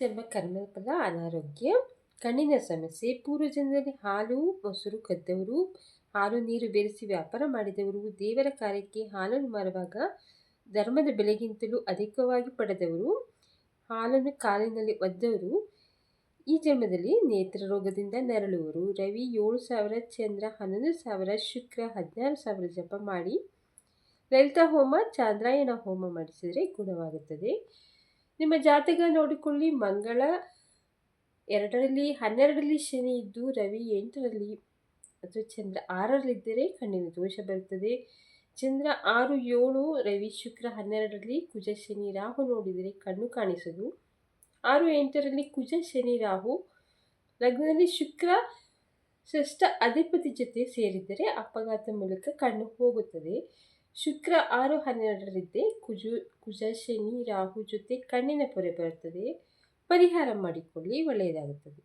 ಜನ್ಮ ಕರ್ಮಫಲ ಅನಾರೋಗ್ಯ, ಕಣ್ಣಿನ ಸಮಸ್ಯೆ, ಪೂರ್ವಜನ್ಮದಲ್ಲಿ ಹಾಲು ಮೊಸರು ಕದ್ದವರು, ಹಾಲು ನೀರು ಬೆರೆಸಿ ವ್ಯಾಪಾರ ಮಾಡಿದವರು, ದೇವರ ಕಾರ್ಯಕ್ಕೆ ಹಾಲನ್ನು ಮಾರುವಾಗ ಧರ್ಮದ ಬೆಲೆಗಿಂತಲೂ ಅಧಿಕವಾಗಿ ಪಡೆದವರು, ಹಾಲನ್ನು ಕಾಲಿನಲ್ಲಿ ಒದ್ದವರು, ಈ ಜನ್ಮದಲ್ಲಿ ನೇತ್ರ ರೋಗದಿಂದ ನರಳುವರು. ರವಿ 7,000, ಚಂದ್ರ 11,000, ಶುಕ್ರ 16,000 ಜಪ ಮಾಡಿ ಲಲಿತಾ ಹೋಮ, ಚಾಂದ್ರಾಯಣ ಹೋಮ ಮಾಡಿಸಿದರೆ ಗುಣವಾಗುತ್ತದೆ. ನಿಮ್ಮ ಜಾತಕ ನೋಡಿಕೊಳ್ಳಿ. ಮಂಗಳ 2ರಲ್ಲಿ 12ರಲ್ಲಿ ಶನಿ ಇದ್ದು ರವಿ 8ರಲ್ಲಿ ಅಥವಾ ಚಂದ್ರ 6ರಲ್ಲಿದ್ದರೆ ಕಣ್ಣಿನ ದೋಷ ಬರುತ್ತದೆ. ಚಂದ್ರ 6, 7, ರವಿ ಶುಕ್ರ 12ರಲ್ಲಿ, ಕುಜ ಶನಿ ರಾಹು ನೋಡಿದರೆ ಕಣ್ಣು ಕಾಣಿಸದು. 6, 8ರಲ್ಲಿ ಕುಜ ಶನಿ ರಾಹು ಲಗ್ನದಲ್ಲಿ ಶುಕ್ರ ಷಷ್ಠ ಅಧಿಪತಿ ಜೊತೆ ಸೇರಿದರೆ ಅಪಘಾತ ಮೂಲಕ ಕಣ್ಣು ಹೋಗುತ್ತದೆ. ಶುಕ್ರ 6, 12ರಲ್ಲಿದ್ದೇ ಕುಜ ಶನಿ ರಾಹು ಜೊತೆ ಕಣ್ಣಿನ ಪೊರೆ ಬರುತ್ತದೆ. ಪರಿಹಾರ ಮಾಡಿಕೊಳ್ಳಿ, ಒಳ್ಳೆಯದಾಗುತ್ತದೆ.